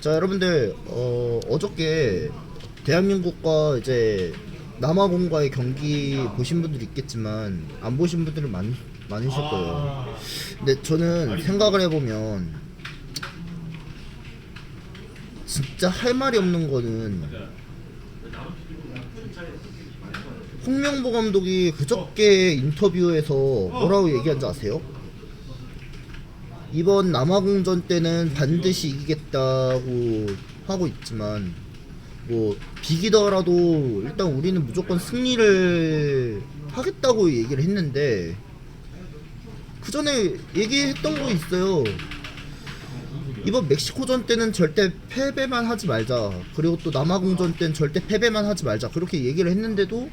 자, 여러분들, 어저께 대한민국과 이제 남아공과의 경기 보신 분들 있겠지만 안 보신 분들은 많으실 거예요. 근데 저는 생각을 해보면 진짜 할 말이 없는 거는 홍명보 감독이 그저께 인터뷰에서 뭐라고 얘기한지 아세요? 이번 남아공전 때는 반드시 이기겠다고 하고 있지만 뭐 비기더라도 일단 우리는 무조건 승리를 하겠다고 얘기를 했는데 그 전에 얘기했던 거 있어요. 이번 멕시코전 때는 절대 패배만 하지 말자, 그리고 또 남아공전 때는 절대 패배만 하지 말자, 그렇게 얘기를 했는데도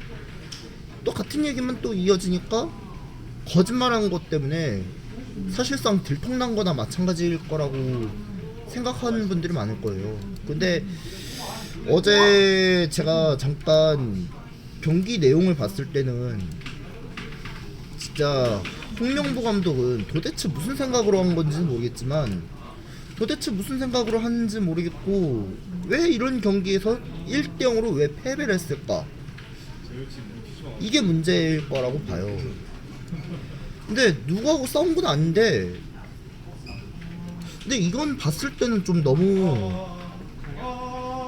또 같은 얘기만 또 이어지니까 거짓말한 것 때문에 사실상 들통난 거나 마찬가지일 거라고 생각하는 분들이 많을 거예요. 근데 어제 제가 잠깐 경기 내용을 봤을 때는 진짜 홍명보 감독은 도대체 무슨 생각으로 한 건지는 모르겠지만 도대체 무슨 생각으로 하는지 모르겠고 왜 이런 경기에서 1대0으로 왜 패배를 했을까, 이게 문제일 거라고 봐요. 근데 누구하고 싸운 건 아닌데, 근데 이건 봤을 때는 좀 너무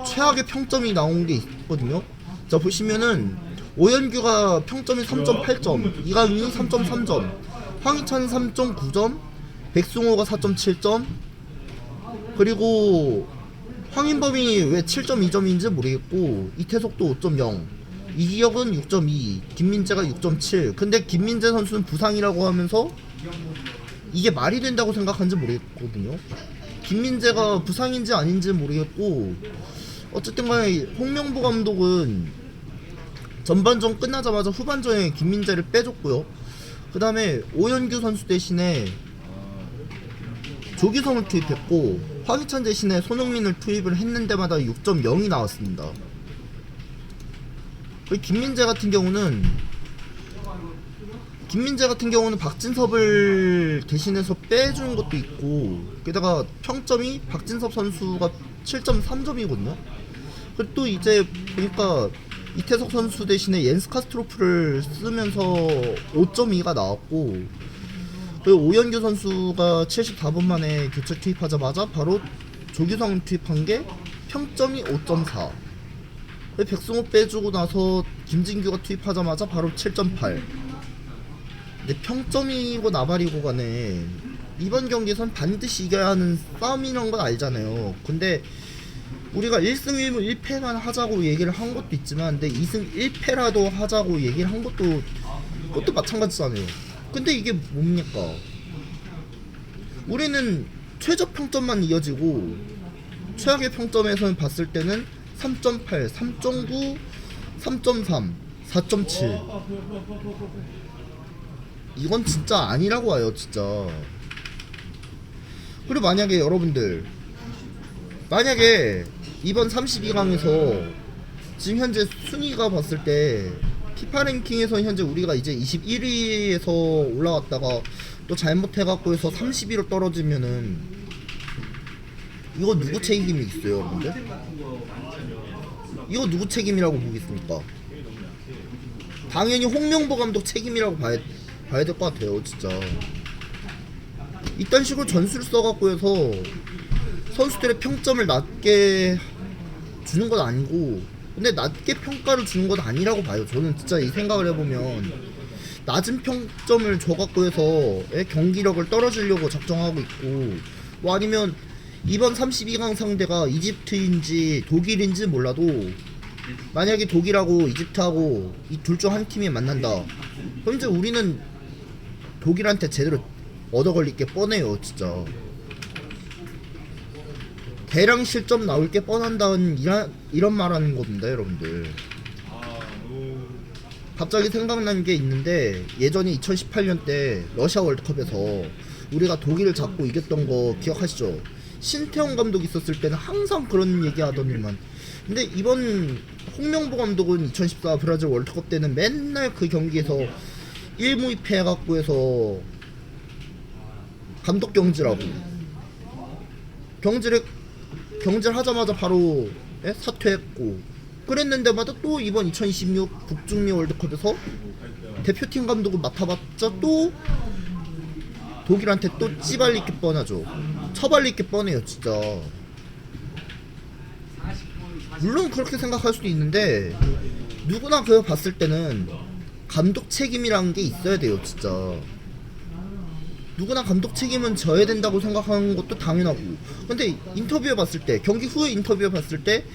최악의 평점이 나온 게 있거든요. 자, 보시면은 오현규가 평점이 3.8점, 이강인이 3.3점, 황희찬이 3.9점, 백승호가 4.7점, 그리고 황인범이 왜 7.2점인지 모르겠고 이태석도 5.0, 이기혁은 6.2, 김민재가 6.7. 근데 김민재 선수는 부상이라고 하면서 이게 말이 된다고 생각하는지 모르겠거든요. 김민재가 부상인지 아닌지 모르겠고 어쨌든 간에 홍명보 감독은 전반전 끝나자마자 후반전에 김민재를 빼줬고요. 그 다음에 오현규 선수 대신에 조기성을 투입했고 황희찬 대신에 손흥민을 투입을 했는 데마다 6.0이 나왔습니다. 김민재 같은 경우는 박진섭을 대신해서 빼주는 것도 있고, 게다가 평점이 박진섭 선수가 7.3점이거든요. 그리고 또 이제 보니까 이태석 선수 대신에 옌스 카스트로프를 쓰면서 5.2가 나왔고, 그리고 오현규 선수가 74분 만에 교체 투입하자마자 바로 조규성 투입한 게 평점이 5.4. 백승호 빼주고 나서 김진규가 투입하자마자 바로 7.8. 근데 평점이고 나발이고 간에 이번 경기에선 반드시 이겨야 하는 싸움이란 건 알잖아요. 근데 우리가 1승 1패만 하자고 얘기를 한 것도 있지만, 근데 2승 1패라도 하자고 얘기를 한 그것도 마찬가지잖아요. 근데 이게 뭡니까? 우리는 최저 평점만 이어지고 최악의 평점에서는 봤을 때는 3.8, 3.9, 3.3, 4.7. 이건 진짜 아니라고 와요, 진짜. 그리고 만약에 여러분들, 만약에 이번 32강에서 지금 현재 순위가 봤을 때 피파 랭킹에서 현재 우리가 이제 21위에서 올라갔다가 또 잘못해갖고 해서 30위로 떨어지면은 이거 누구 책임이 있어요, 여러분들? 이거 누구 책임이라고 보겠습니까? 당연히 홍명보 감독 책임이라고 봐야 될 것 같아요, 진짜. 이딴 식으로 전술을 써갖고 해서 선수들의 평점을 낮게 주는 건 아니고, 근데 낮게 평가를 주는 건 아니라고 봐요. 저는 진짜 이 생각을 해보면 낮은 평점을 줘갖고 해서 경기력을 떨어지려고 작정하고 있고, 뭐 아니면 이번 32강 상대가 이집트인지 독일인지 몰라도 만약에 독일하고 이집트하고 이 둘 중 한 팀이 만난다, 그럼 이제 우리는 독일한테 제대로 얻어걸릴 게 뻔해요, 진짜. 대량 실점 나올 게 뻔한다는 이런 말 하는 겁니다, 여러분들. 갑자기 생각난 게 있는데, 예전에 2018년 때 러시아 월드컵에서 우리가 독일을 잡고 이겼던 거 기억하시죠? 신태용 감독 있었을 때는 항상 그런 얘기 하더니만, 근데 이번 홍명보 감독은 2014 브라질 월드컵 때는 맨날 그 경기에서 1무위패 해갖고 해서 감독 경질하고, 경질에 경질하자마자 바로 사퇴했고 그랬는데마다 또 이번 2026 북중미 월드컵에서 대표팀 감독을 맡아봤자 또 독일한테 또 찌발릴 게 뻔하죠. 처발릴 게 뻔해요 진짜. 물론 그렇게 생각할 수도 있는데 누구나 그거 봤을 때는 감독 책임이라는 게 있어야 돼요 진짜. 누구나 감독 책임은 져야 된다고 생각하는 것도 당연하고, 근데 인터뷰에 봤을 때, 경기 후에 인터뷰에 봤을 때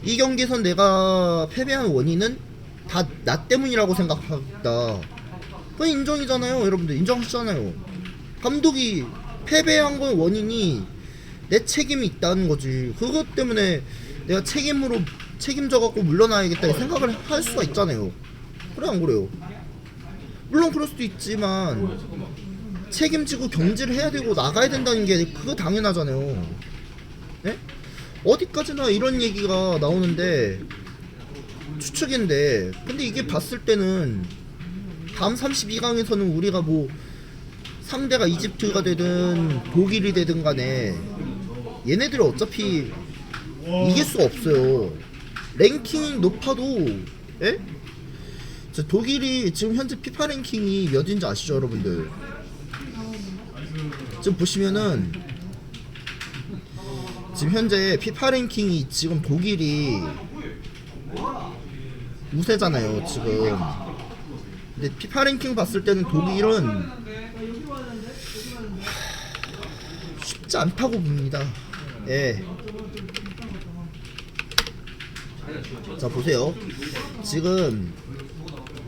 이 경기에선 내가 패배한 원인은 다 나 때문이라고 생각한다. 그건 인정이잖아요. 여러분들 인정하시잖아요. 감독이 패배한 건 원인이 내 책임이 있다는 거지. 그것 때문에 내가 책임져 갖고 물러나야겠다 생각을 할 수가 있잖아요. 그래 안 그래요? 물론 그럴 수도 있지만 책임지고 경질을 해야 되고 나가야 된다는 게 그거 당연하잖아요. 네? 어디까지나 이런 얘기가 나오는데 추측인데, 근데 이게 봤을 때는 다음 32강에서는 우리가 뭐 상대가 이집트가 되든 독일이 되든 간에 얘네들이 어차피 이길 수가 없어요. 랭킹이 높아도. 예? 독일이 지금 현재 피파 랭킹이 몇인지 아시죠 여러분들? 지금 보시면은 지금 현재 피파 랭킹이 지금 독일이 우세잖아요 지금. 근데 피파 랭킹 봤을 때는 독일은 쉽지 않다고 봅니다. 예. 자 보세요. 지금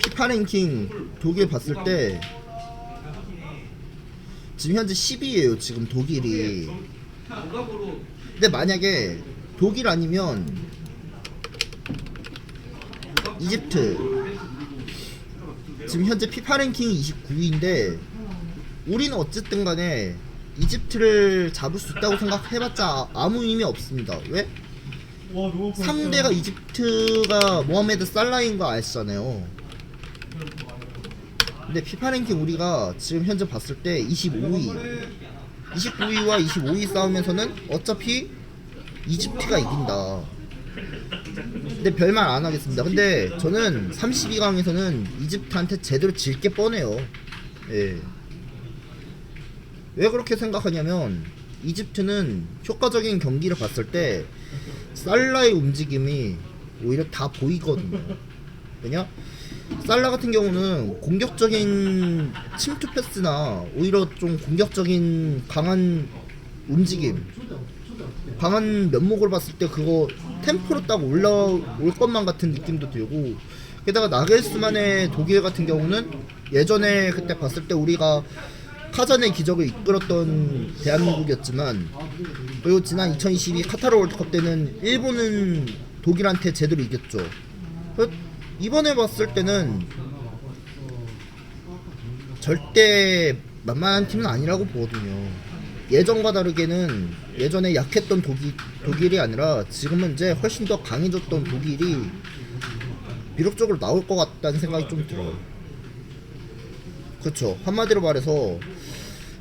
피파 랭킹 독일 봤을 때 지금 현재 10위에요 지금 독일이. 근데 만약에 독일 아니면 이집트, 지금 현재 피파 랭킹이 29위인데 우리는 어쨌든 간에 이집트를 잡을 수 있다고 생각해봤자 아무 의미 없습니다. 왜? 상대가 이집트가 모하메드 살라인 거 아시잖아요. 근데 피파 랭킹 우리가 지금 현재 봤을 때 25위 29위와 25위 싸우면서는 어차피 이집트가 이긴다. 근데 별말 안 하겠습니다. 근데 저는 32강에서는 이집트한테 제대로 질 게 뻔해요. 예. 왜 그렇게 생각하냐면 이집트는 효과적인 경기를 봤을 때 살라의 움직임이 오히려 다 보이거든요. 왜냐? 살라 같은 경우는 공격적인 침투 패스나 오히려 좀 공격적인 강한 움직임, 강한 면목을 봤을 때 그거 템포로 딱 올라올 것만 같은 느낌도 들고, 게다가 나겔스만의 독일 같은 경우는 예전에 그때 봤을 때 우리가 카잔의 기적을 이끌었던 대한민국이었지만, 그리고 지난 2022 카타르 월드컵 때는 일본은 독일한테 제대로 이겼죠. 이번에 봤을 때는 절대 만만한 팀은 아니라고 보거든요. 예전과 다르게는 예전에 약했던 독일이 아니라 지금은 이제 훨씬 더 강해졌던 독일이 비록적으로 나올 것 같다는 생각이 좀 들어요. 그렇죠. 한마디로 말해서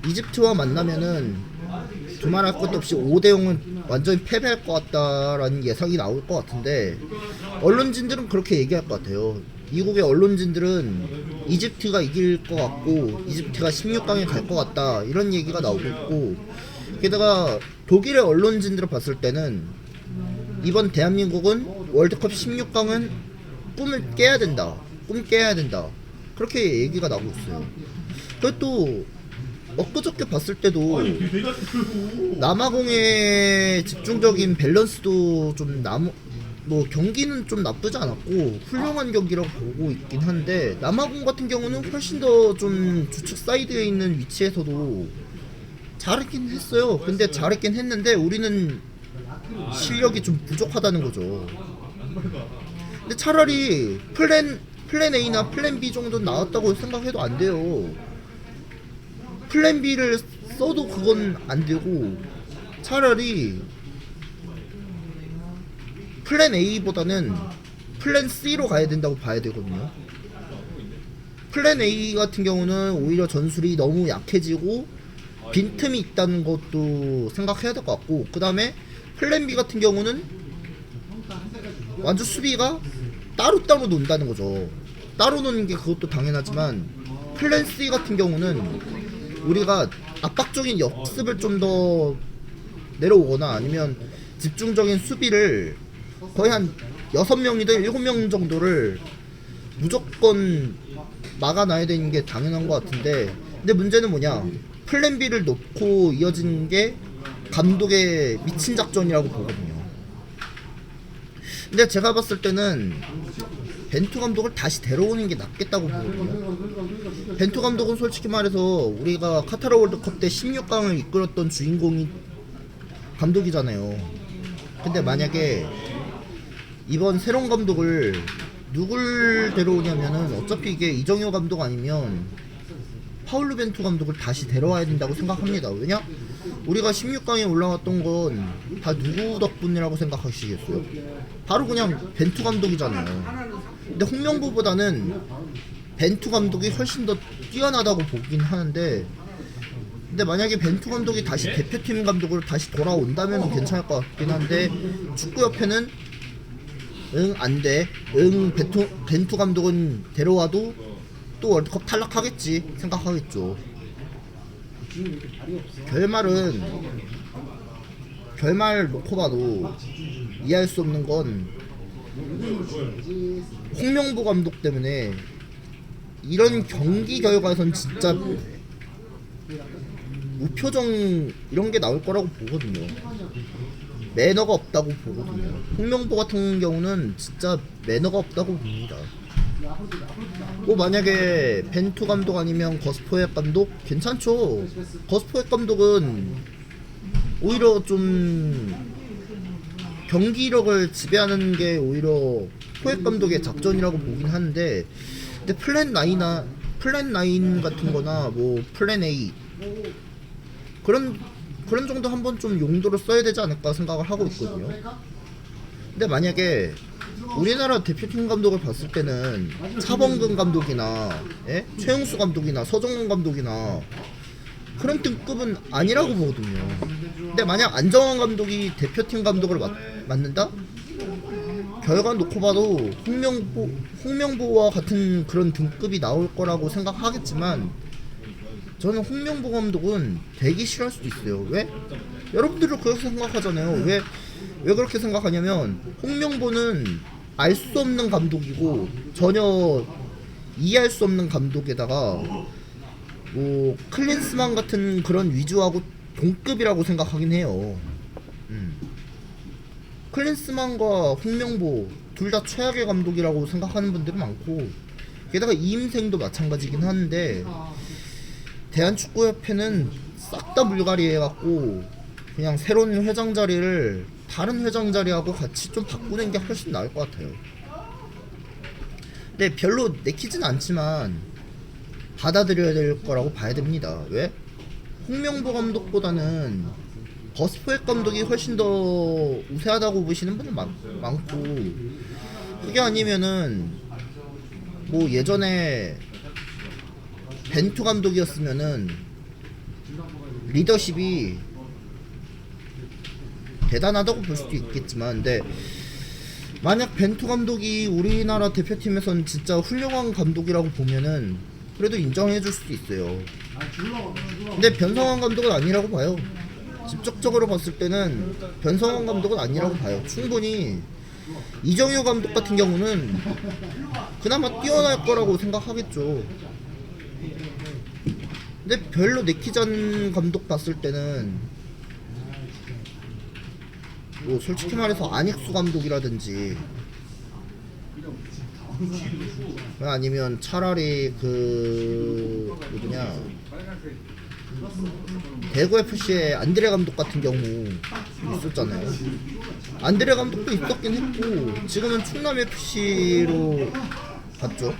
이집트와 만나면은 두말할 것도 없이 5대0은 완전히 패배할 것 같다라는 예상이 나올 것 같은데, 언론진들은 그렇게 얘기할 것 같아요. 미국의 언론진들은 이집트가 이길 것 같고 이집트가 16강에 갈 것 같다 이런 얘기가 나오고 있고, 게다가 독일의 언론진들을 봤을 때는 이번 대한민국은 월드컵 16강은 꿈을 깨야 된다, 꿈 깨야 된다, 그렇게 얘기가 나오고 있어요. 그리고 또 엊그저께 봤을 때도 남아공의 집중적인 밸런스도 좀 뭐 경기는 좀 나쁘지 않았고 훌륭한 경기라고 보고 있긴 한데, 남아공 같은 경우는 훨씬 더 좀 주축 사이드에 있는 위치에서도 잘했긴 했어요. 근데 잘했긴 했는데 우리는 실력이 좀 부족하다는 거죠. 근데 차라리 플랜 A나 플랜 B 정도 나왔다고 생각해도 안 돼요. 플랜 B를 써도 그건 안 되고 차라리 플랜 A보다는 플랜 C로 가야 된다고 봐야 되거든요. 플랜 A 같은 경우는 오히려 전술이 너무 약해지고 빈틈이 있다는 것도 생각해야 될 것 같고, 그 다음에 플랜 B 같은 경우는 완전 수비가 따로따로 논다는 거죠. 따로 노는 게 그것도 당연하지만 플랜 C 같은 경우는 우리가 압박적인 역습을 좀 더 내려오거나 아니면 집중적인 수비를 거의 한 6명이든 7명 정도를 무조건 막아놔야 되는 게 당연한 것 같은데, 근데 문제는 뭐냐, 플랜 B를 놓고 이어진 게 감독의 미친 작전이라고 보거든요. 근데 제가 봤을 때는 벤투 감독을 다시 데려오는 게 낫겠다고 보거든요. 벤투 감독은 솔직히 말해서 우리가 카타르 월드컵 때 16강을 이끌었던 주인공이 감독이잖아요. 근데 만약에 이번 새로운 감독을 누굴 데려오냐면은 어차피 이게 이정효 감독 아니면 파울루 벤투 감독을 다시 데려와야 된다고 생각합니다. 왜냐? 우리가 16강에 올라왔던 건 다 누구 덕분이라고 생각하시겠어요? 바로 그냥 벤투 감독이잖아요. 근데 홍명보보다는 벤투 감독이 훨씬 더 뛰어나다고 보긴 하는데, 근데 만약에 벤투 감독이 다시 대표팀 감독으로 다시 돌아온다면 괜찮을 것 같긴 한데, 축구협회는 응 안돼, 응 벤투 감독은 데려와도 또 월드컵 탈락하겠지 생각하겠죠. 결말 놓고 봐도 이해할 수 없는 건 홍명보 감독 때문에 이런 경기 결과에선 진짜 무표정 이런 게 나올 거라고 보거든요. 매너가 없다고 보거든요. 홍명보 같은 경우는 진짜 매너가 없다고 봅니다. 뭐 만약에 벤투 감독 아니면 거스포엡 감독 괜찮죠. 거스포엡 감독은 오히려 좀 경기력을 지배하는 게 오히려 포엡 감독의 작전이라고 보긴 하는데, 근데 플랜 9 같은 거나 뭐 플랜 A 그런 정도 한번 좀 용도로 써야 되지 않을까 생각을 하고 있거든요. 근데 만약에 우리나라 대표팀 감독을 봤을 때는 차범근 감독이나 최용수 감독이나 서정훈 감독이나 그런 등급은 아니라고 보거든요. 근데 만약 안정환 감독이 대표팀 감독을 맡는다? 결과 놓고 봐도 홍명보와 같은 그런 등급이 나올 거라고 생각하겠지만, 저는 홍명보 감독은 되게 싫어할 수도 있어요. 왜? 여러분들도 그렇게 생각하잖아요. 왜 그렇게 생각하냐면, 홍명보는 알 수 없는 감독이고 전혀 이해할 수 없는 감독에다가 뭐 클린스만 같은 그런 위주하고 동급이라고 생각하긴 해요. 클린스만과 홍명보 둘 다 최악의 감독이라고 생각하는 분들이 많고, 게다가 이임생도 마찬가지긴 한데, 대한축구협회는 싹 다 물갈이 해갖고 그냥 새로운 회장 자리를 다른 회장 자리하고 같이 좀 바꾸는 게 훨씬 나을 것 같아요. 근데 별로 내키진 않지만 받아들여야 될 거라고 봐야 됩니다. 왜? 홍명보 감독보다는 거스포엡 감독이 훨씬 더 우세하다고 보시는 분들 많고, 그게 아니면은 뭐 예전에 벤투 감독이었으면은 리더십이 대단하다고 볼 수도 있겠지만, 근데 만약 벤투 감독이 우리나라 대표팀에선 진짜 훌륭한 감독이라고 보면은 그래도 인정해줄 수도 있어요. 근데 변성환 감독은 아니라고 봐요. 직접적으로 봤을 때는 변성환 감독은 아니라고 봐요. 충분히 이정효 감독 같은 경우는 그나마 뛰어날 거라고 생각하겠죠. 근데 별로 내키지 않는 감독 봤을 때는 뭐 솔직히 말해서 안익수 감독이라든지, 아니면 차라리 그 누구냐, 대구FC의 안드레 감독 같은 경우 있었잖아요. 안드레 감독도 있었긴 했고 지금은 충남FC로 갔죠.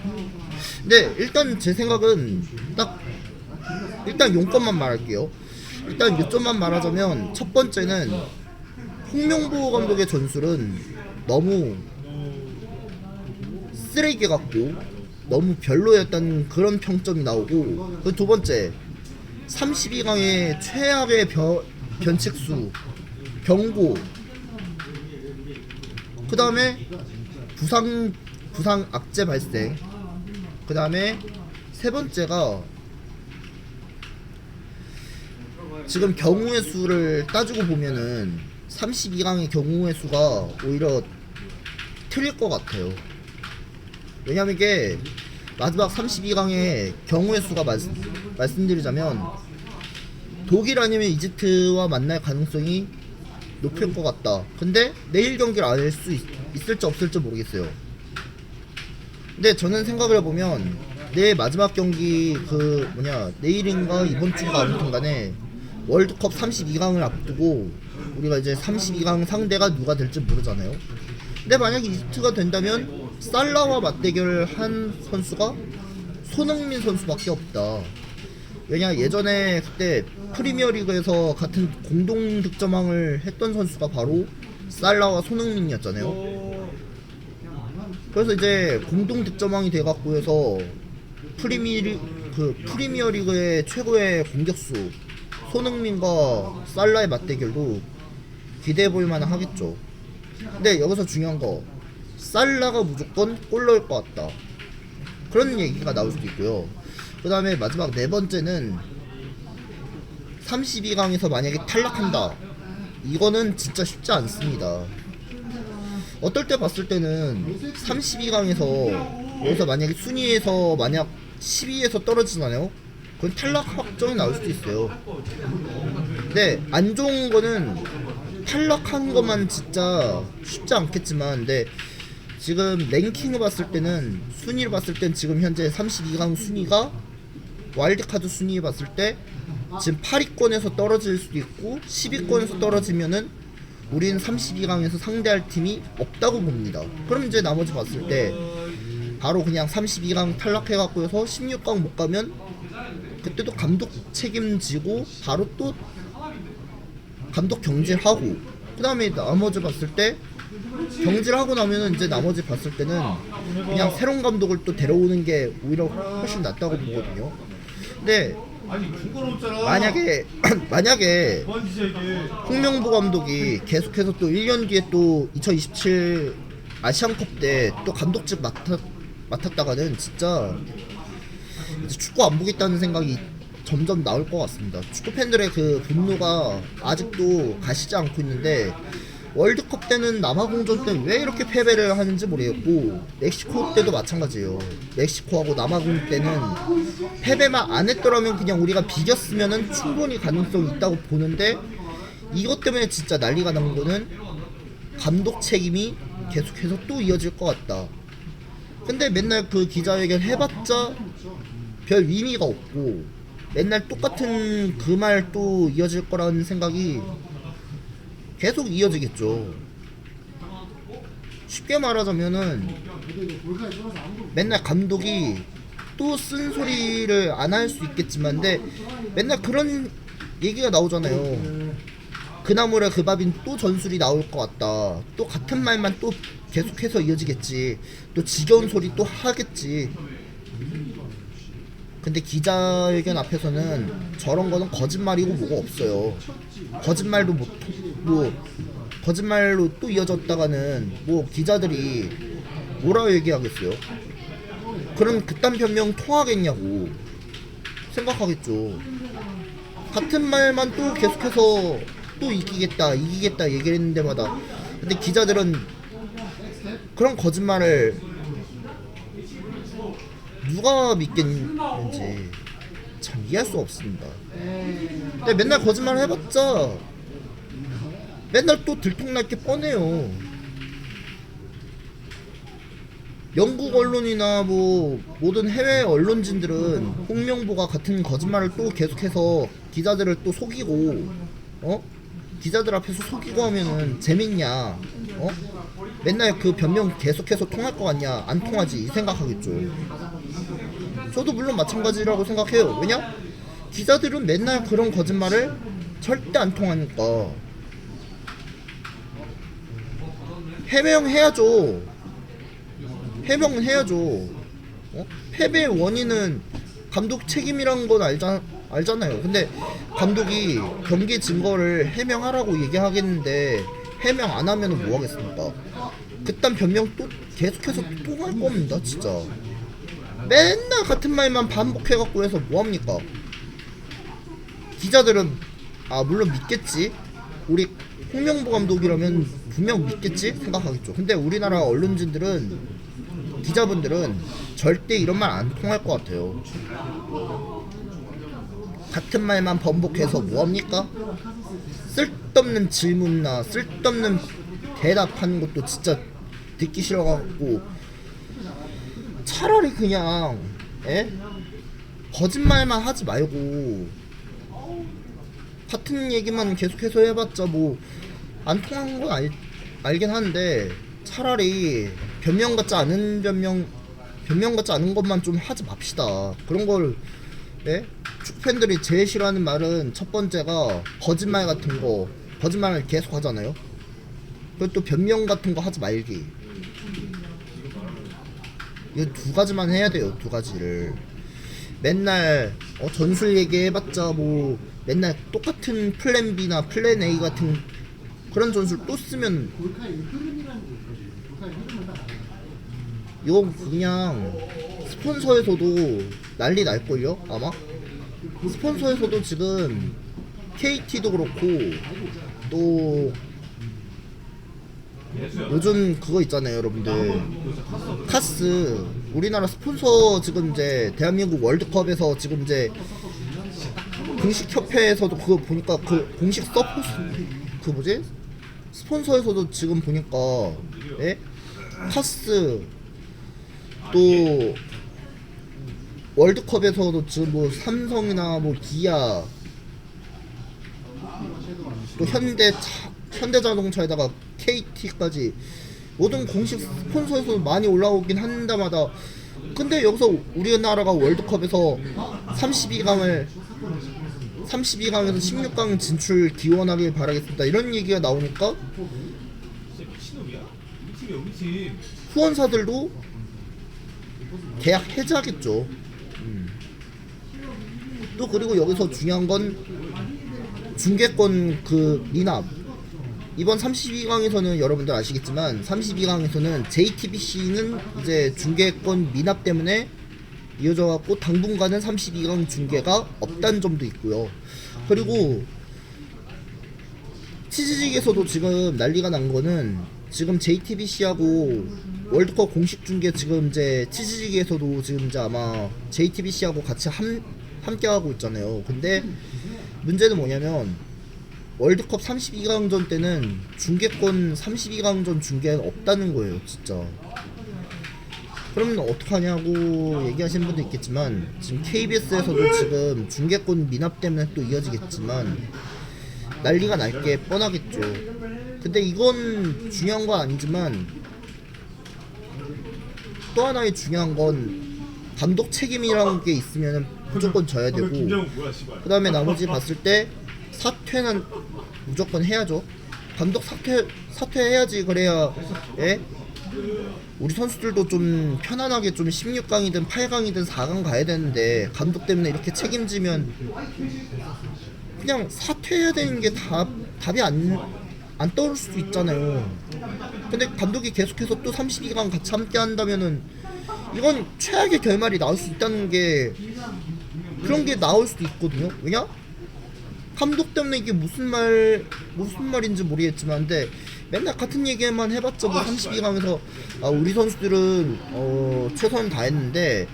근데 일단 제 생각은 일단 용건만 말할게요. 일단 요점만 말하자면, 첫 번째는 홍명보 감독의 전술은 너무 쓰레기 같고 너무 별로였다는 그런 평점이 나오고, 그 두 번째, 32강의 최악의 변칙수, 경고 그 다음에 부상 악재 발생. 그 다음에 세 번째가 지금 경우의 수를 따지고 보면은 32강의 경우의 수가 오히려 틀릴 것 같아요. 왜냐면 이게 마지막 32강의 경우의 수가 말씀드리자면 독일 아니면 이집트와 만날 가능성이 높을 것 같다. 근데 내일 경기를 알 수 있을지 없을지 모르겠어요. 근데 저는 생각을 해보면 내일 마지막 경기 내일인가 이번 주가 아무튼 간에 월드컵 32강을 앞두고 우리가 이제 32강 상대가 누가 될지 모르잖아요. 근데 만약에 이집트가 된다면 살라와 맞대결을 한 선수가 손흥민 선수밖에 없다. 왜냐 예전에 그때 프리미어리그에서 같은 공동 득점왕을 했던 선수가 바로 살라와 손흥민이었잖아요. 그래서 이제 공동 득점왕이 돼갖고 해서 프리미어리그의 최고의 공격수 손흥민과 살라의 맞대결도 기대해볼 만은 하겠죠. 근데 여기서 중요한 거 살라가 무조건 골 넣을 것 같다, 그런 얘기가 나올 수도 있고요. 그 다음에 마지막 네 번째는 32강에서 만약에 탈락한다, 이거는 진짜 쉽지 않습니다. 어떨 때 봤을 때는 32강에서 여기서 만약에 순위에서 만약 10위에서 떨어지잖아요. 그건 탈락 확정이 나올 수도 있어요. 근데 안 좋은 거는 탈락한 것만 진짜 쉽지 않겠지만, 근데 지금 랭킹을 봤을 때는 순위를 봤을 땐 지금 현재 32강 순위가 와일드카드 순위에 봤을 때 지금 8위권에서 떨어질 수도 있고 10위권에서 떨어지면은 우린 32강에서 상대할 팀이 없다고 봅니다. 그럼 이제 나머지 봤을 때 바로 그냥 32강 탈락해갖고 해서 16강 못 가면 그때도 감독 책임지고 바로 또 감독 경질하고, 그 다음에 나머지 봤을 때 경질하고 나면은 이제 나머지 봤을 때는 그냥 새로운 감독을 또 데려오는 게 오히려 훨씬 낫다고 보거든요. 근데 만약에 홍명보 감독이 계속해서 또 1년 뒤에 또 2027 아시안컵 때 또 감독직 맡았다가는 진짜 이제 축구 안 보겠다는 생각이 점점 나올 것 같습니다. 축구 팬들의 그 분노가 아직도 가시지 않고 있는데, 월드컵 때는 남아공전 때 왜 이렇게 패배를 하는지 모르겠고, 멕시코 때도 마찬가지예요. 멕시코하고 남아공 때는 패배만 안 했더라면 그냥 우리가 비겼으면은 충분히 가능성이 있다고 보는데, 이것 때문에 진짜 난리가 난 거는 감독 책임이 계속해서 또 이어질 것 같다. 근데 맨날 그 기자회견 해봤자 별 의미가 없고 맨날 똑같은 그 말 또 이어질 거라는 생각이 계속 이어지겠죠. 쉽게 말하자면은 맨날 감독이 또 쓴소리를 안 할 수 있겠지만, 근데 맨날 그런 얘기가 나오잖아요. 그나물에 그 밥인 또 전술이 나올 것 같다, 또 같은 말만 또 계속해서 이어지겠지, 또 지겨운 소리 또 하겠지. 근데 기자회견 앞에서는 저런 거는 거짓말이고 뭐가 없어요. 거짓말도 거짓말로 또 이어졌다가는 뭐 기자들이 뭐라고 얘기하겠어요? 그런 그딴 변명 통하겠냐고 생각하겠죠. 같은 말만 또 계속해서 또 이기겠다 얘기를 했는 데마다, 근데 기자들은 그런 거짓말을 누가 믿겠는지 참 이해할 수 없습니다. 근데 맨날 거짓말 해봤자 맨날 또 들통날 게 뻔해요. 영국 언론이나 뭐 모든 해외 언론진들은 홍명보가 같은 거짓말을 또 계속해서 기자들을 또 속이고, 기자들 앞에서 속이고 하면은 재밌냐? 맨날 그 변명 계속해서 통할 것 같냐? 안 통하지 이 생각하겠죠. 저도 물론 마찬가지라고 생각해요. 왜냐? 기자들은 맨날 그런 거짓말을 절대 안 통하니까 해명해야죠. 해명은 해야죠. 패배의 원인은 감독 책임이란 건 알잖아요. 근데 감독이 경기 증거를 해명하라고 얘기하겠는데 해명 안 하면 뭐 하겠습니까? 그딴 변명 또 계속해서 또 할 겁니다 진짜. 맨날 같은 말만 반복해갖고 해서 뭐합니까? 기자들은 물론 믿겠지. 우리 홍명보 감독이라면 분명 믿겠지 생각하겠죠. 근데 우리나라 언론진들은, 기자분들은 절대 이런 말 안 통할 것 같아요. 같은 말만 반복해서 뭐합니까? 쓸데없는 질문이나 쓸데없는 대답하는 것도 진짜 듣기 싫어갖고 차라리 그냥 거짓말만 하지 말고 같은 얘기만 계속해서 해봤자 뭐 안 통하는 건 알긴 하는데, 차라리 변명 같지 않은 것만 좀 하지 맙시다. 그런 걸 축구 팬들이 제일 싫어하는 말은 첫 번째가 거짓말 같은 거, 거짓말을 계속 하잖아요. 그리고 또 변명 같은 거 하지 말기. 이거 두 가지만 해야 돼요. 두 가지를. 맨날 전술 얘기해봤자 뭐 맨날 똑같은 플랜 B나 플랜 A 같은 그런 전술 또 쓰면 이거 그냥 스폰서에서도 난리 날걸요 아마. 스폰서에서도 지금 KT도 그렇고 또 요즘 그거 있잖아요 여러분들, 카스. 우리나라 스폰서 지금 이제 대한민국 월드컵에서 지금 이제 공식 협회에서도 그거 보니까 그 공식 서포트 그 뭐지 스폰서에서도 지금 보니까 카스, 또 월드컵에서도 지금 뭐 삼성이나 뭐 기아, 또 현대자동차에다가 KT까지 모든 공식 스폰서에서 많이 올라오긴 한다마다, 근데 여기서 우리나라가 월드컵에서 32강에서 16강 진출 기원하길 바라겠습니다 이런 얘기가 나오니까 후원사들도 계약 해지하겠죠. 또 그리고 여기서 중요한 건 중계권 그 미납. 이번 32강에서는 여러분들 아시겠지만 32강에서는 JTBC는 이제 중계권 미납 때문에 이어져 갖고 당분간은 32강 중계가 없다는 점도 있고요. 그리고 치즈직에서도 지금 난리가 난 거는, 지금 JTBC하고 월드컵 공식 중계 지금 이제 치즈직에서도 지금 이제 아마 JTBC하고 같이 함께 하고 있잖아요. 근데 문제는 뭐냐면 월드컵 32강전 때는 중계권 32강전 중계는 없다는 거예요 진짜. 그러면 어떡하냐고 얘기하시는 분도 있겠지만, 지금 KBS에서도 지금 중계권 미납 때문에 또 이어지겠지만 난리가 날 게 뻔하겠죠. 근데 이건 중요한 건 아니지만 또 하나의 중요한 건 감독 책임이라는 게 있으면 무조건 져야 되고, 그 다음에 나머지 봤을 때 사퇴는 무조건 해야죠. 감독 사퇴해야지. 그래야 우리 선수들도 좀 편안하게 좀 16강이든 8강이든 4강 가야 되는데, 감독 때문에 이렇게 책임지면 그냥 사퇴해야 되는 게 답이 안 떠오를 수도 있잖아요. 근데 감독이 계속해서 또 32강 같이 함께 한다면은 이건 최악의 결말이 나올 수 있다는 게, 그런 게 나올 수도 있거든요. 왜냐? 감독 때문에 이게 무슨 말인지 모르겠지만, 근데 맨날 같은 얘기만 해봤자 뭐 32강에서 우리 선수들은 최선을 다했는데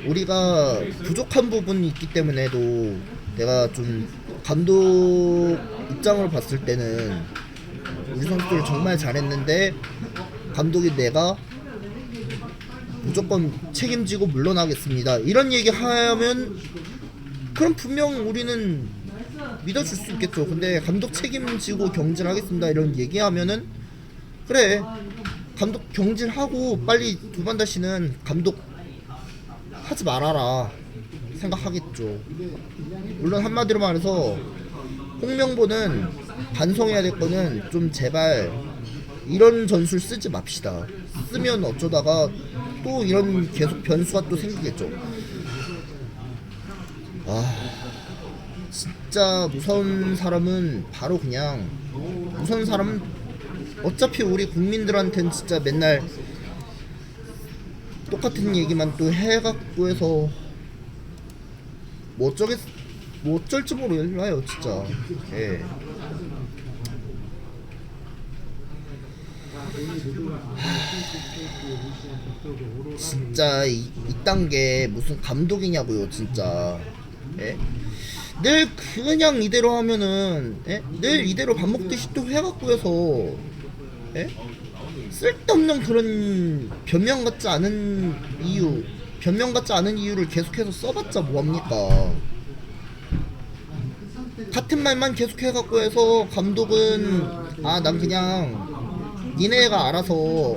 우리가 부족한 부분이 있기 때문에도, 내가 좀 감독 입장으로 봤을 때는 우리 선수들 정말 잘했는데 감독이 내가 무조건 책임지고 물러나겠습니다 이런 얘기 하면 그럼 분명 우리는 믿어줄 수 있겠죠. 근데 감독 책임지고 경질하겠습니다 이런 얘기하면은, 그래 감독 경질하고 빨리 두 번 다시는 감독 하지 말아라 생각하겠죠. 물론 한마디로 말해서 홍명보는 반성해야 될 거는, 좀 제발 이런 전술 쓰지 맙시다. 쓰면 어쩌다가 또 이런 계속 변수가 또 생기겠죠. 진짜 무서운 사람은 바로 그냥 무서운 사람은 어차피 우리 국민들한테는 진짜 맨날 똑같은 얘기만 또 해갖고 해서 뭐 어쩌겠 뭐 어쩔지 몰라요 진짜. 예. 진짜 이딴 게 무슨 감독이냐고요 진짜. 예? 늘 그냥 이대로 하면은 예? 늘 이대로 밥 먹듯이 또 해갖고 해서 예? 쓸데없는 그런 변명 같지 않은 이유를 계속해서 써봤자 뭐합니까. 같은 말만 계속 해갖고 해서 감독은 난 그냥 니네가 알아서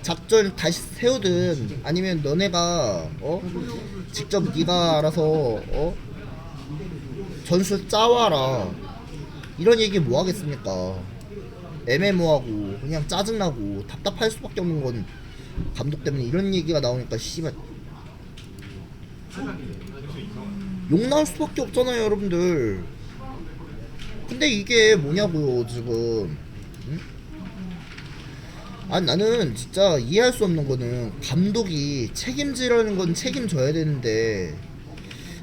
작전 다시 세우든 아니면 너네가 직접 네가 알아서 전술 짜와라 이런 얘기 뭐 하겠습니까. 애매모하고 그냥 짜증나고 답답할 수밖에 없는 건 감독 때문에 이런 얘기가 나오니까 씨발 욕 나올 수밖에 없잖아요 여러분들. 근데 이게 뭐냐고요 지금. 응? 나는 진짜 이해할 수 없는 거는 감독이 책임지라는 건 책임져야 되는데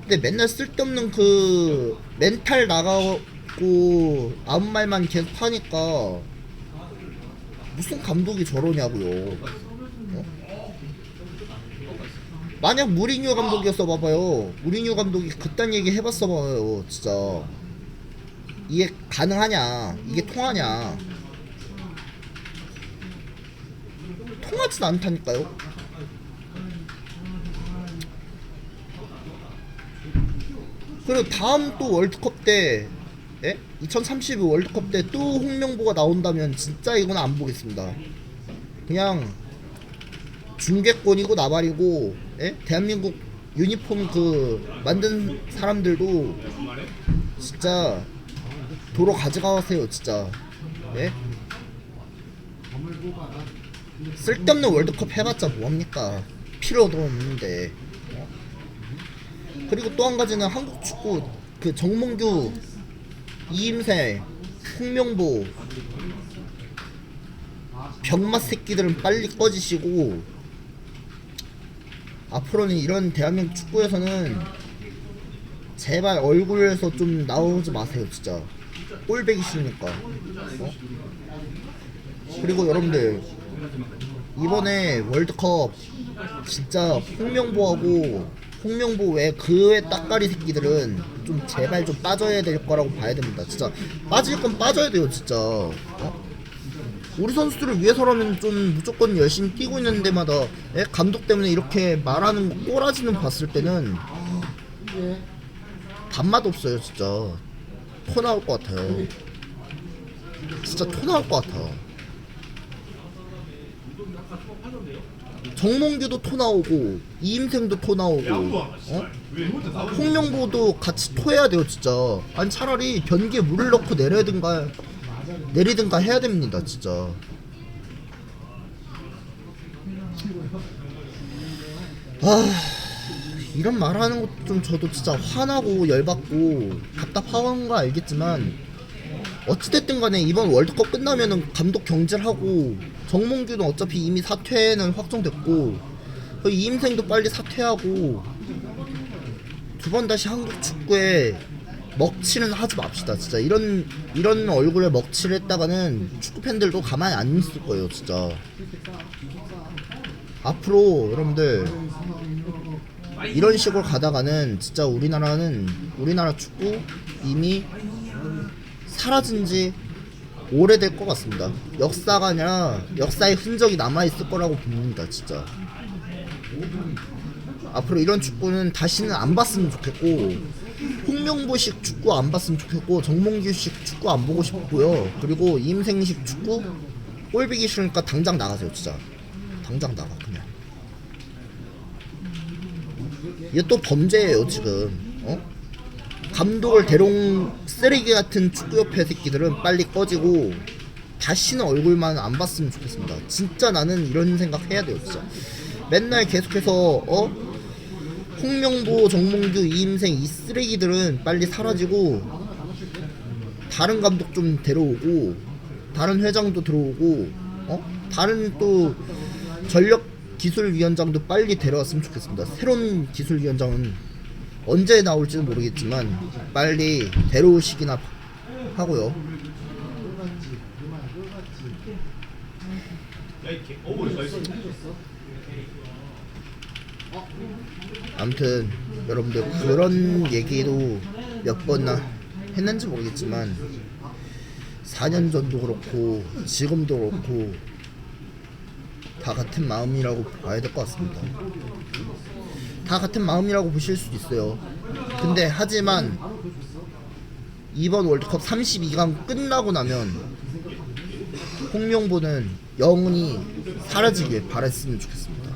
근데 맨날 쓸데없는 그 멘탈 나가고 아무 말만 계속 하니까 무슨 감독이 저러냐고요. 만약 무리뉴 감독이었어 봐봐요. 무리뉴 감독이 그딴 얘기 해봤어 봐요 진짜. 이게 가능하냐 이게 통하냐. 통하진 않다니까요. 그리고 다음 또 월드컵 때 2032 월드컵 때 또 홍명보가 나온다면 진짜 이건 안 보겠습니다. 그냥 중계권이고 나발이고 대한민국 유니폼 그 만든 사람들도 진짜 도로 가져가세요 진짜. 쓸데없는 월드컵 해봤자 뭐합니까. 필요도 없는데. 그리고 또 한 가지는 한국 축구 그 정몽규, 이임새, 홍명보 병맛 새끼들은 빨리 꺼지시고 앞으로는 이런 대한민국 축구에서는 제발 얼굴에서 좀 나오지 마세요 진짜. 꼴배기 싫으니까. 그리고 여러분들 이번에 월드컵 진짜 홍명보 외 그 외 따까리 새끼들은 좀 제발 좀 빠져야 될 거라고 봐야 됩니다 진짜. 빠질 건 빠져야 돼요 진짜. 우리 선수들을 위해서라면 좀 무조건 열심히 뛰고 있는 데마다 감독 때문에 이렇게 말하는 거 꼬라지는 봤을 때는 밥맛 없어요 진짜. 토 나올 것 같아요 진짜. 토 나올 것 같아. 정몽규도 토 나오고 이임생도 토 나오고 홍명보도 같이 토해야 돼요 진짜. 아니 차라리 변기에 물을 넣고 내리든가 해야 됩니다 진짜. 이런 말하는 것도 좀 저도 진짜 화나고 열받고 답답한 거 알겠지만 어찌됐든 간에 이번 월드컵 끝나면은 감독 경질하고 정몽규는 어차피 이미 사퇴는 확정됐고 이임생도 빨리 사퇴하고 두 번 다시 한국 축구에 먹칠은 하지 맙시다 진짜. 이런 얼굴에 먹칠을 했다가는 축구 팬들도 가만히 안 있을 거예요 진짜. 앞으로 여러분들 이런 식으로 가다가는 진짜 우리나라 축구 이미 사라진 지 오래될 것 같습니다. 역사가 아니라 역사의 흔적이 남아있을 거라고 봅니다 진짜. 앞으로 이런 축구는 다시는 안 봤으면 좋겠고 홍명보식 축구 안 봤으면 좋겠고 정몽규식 축구 안 보고 싶고요. 그리고 임생식 축구 꼴보기 싫으니까 당장 나가세요 진짜. 당장 나가 그냥. 이게 또 범죄예요 지금. 감독을 대롱 쓰레기 같은 축구협회 새끼들은 빨리 꺼지고 다시는 얼굴만 안 봤으면 좋겠습니다. 진짜 나는 이런 생각 해야 돼요 진짜. 맨날 계속해서 홍명보, 정몽규, 이임생 이 쓰레기들은 빨리 사라지고 다른 감독 좀 데려오고 다른 회장도 들어오고 다른 또 전력 기술위원장도 빨리 데려왔으면 좋겠습니다. 새로운 기술위원장은 언제 나올지는 모르겠지만 빨리 데려오시기나 하고요. 아무튼 여러분들 그런 얘기도 몇 번나 했는지 모르겠지만 4년 전도 그렇고 지금도 그렇고 다 같은 마음이라고 봐야 될 것 같습니다. 다 같은 마음이라고 보실 수도 있어요. 근데 하지만 이번 월드컵 32강 끝나고 나면 홍명보는 영원히 사라지길 바랬으면 좋겠습니다.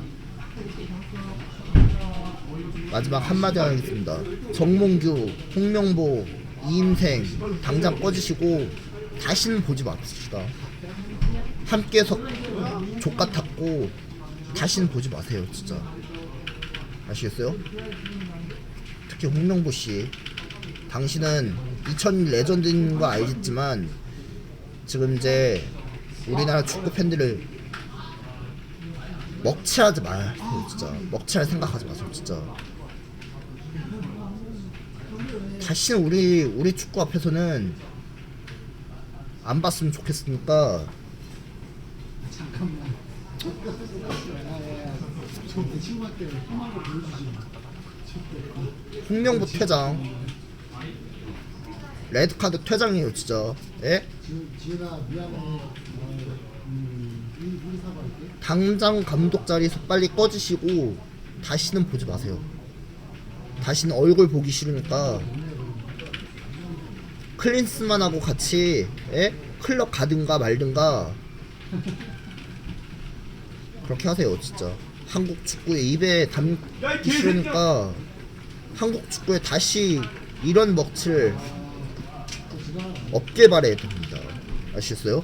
마지막 한마디 하겠습니다. 정몽규, 홍명보, 이임생 당장 꺼지시고 다시는 보지 맙시다. 함께서 족같았고 다시는 보지 마세요. 진짜 아시겠어요? 특히 홍명보씨, 당신은 2000 레전드인 거 알겠지만 지금 이제 우리나라 축구 팬들을 먹칠하지 마세요. 진짜 먹칠할 생각하지 마세요. 진짜 다시는 우리 축구 앞에서는 안 봤으면 좋겠으니까 홍명보 퇴장, 레드카드 퇴장이에요 진짜. 예? 당장 감독 자리에서 빨리 꺼지시고 다시는 보지 마세요. 다시는 얼굴 보기 싫으니까 클린스만하고 같이 클럽 가든가 말든가 그렇게 하세요. 진짜 한국 축구에 입에 담기 싫으니까 한국 축구에 다시 이런 먹칠 없게 바라야 됩니다. 아시겠어요?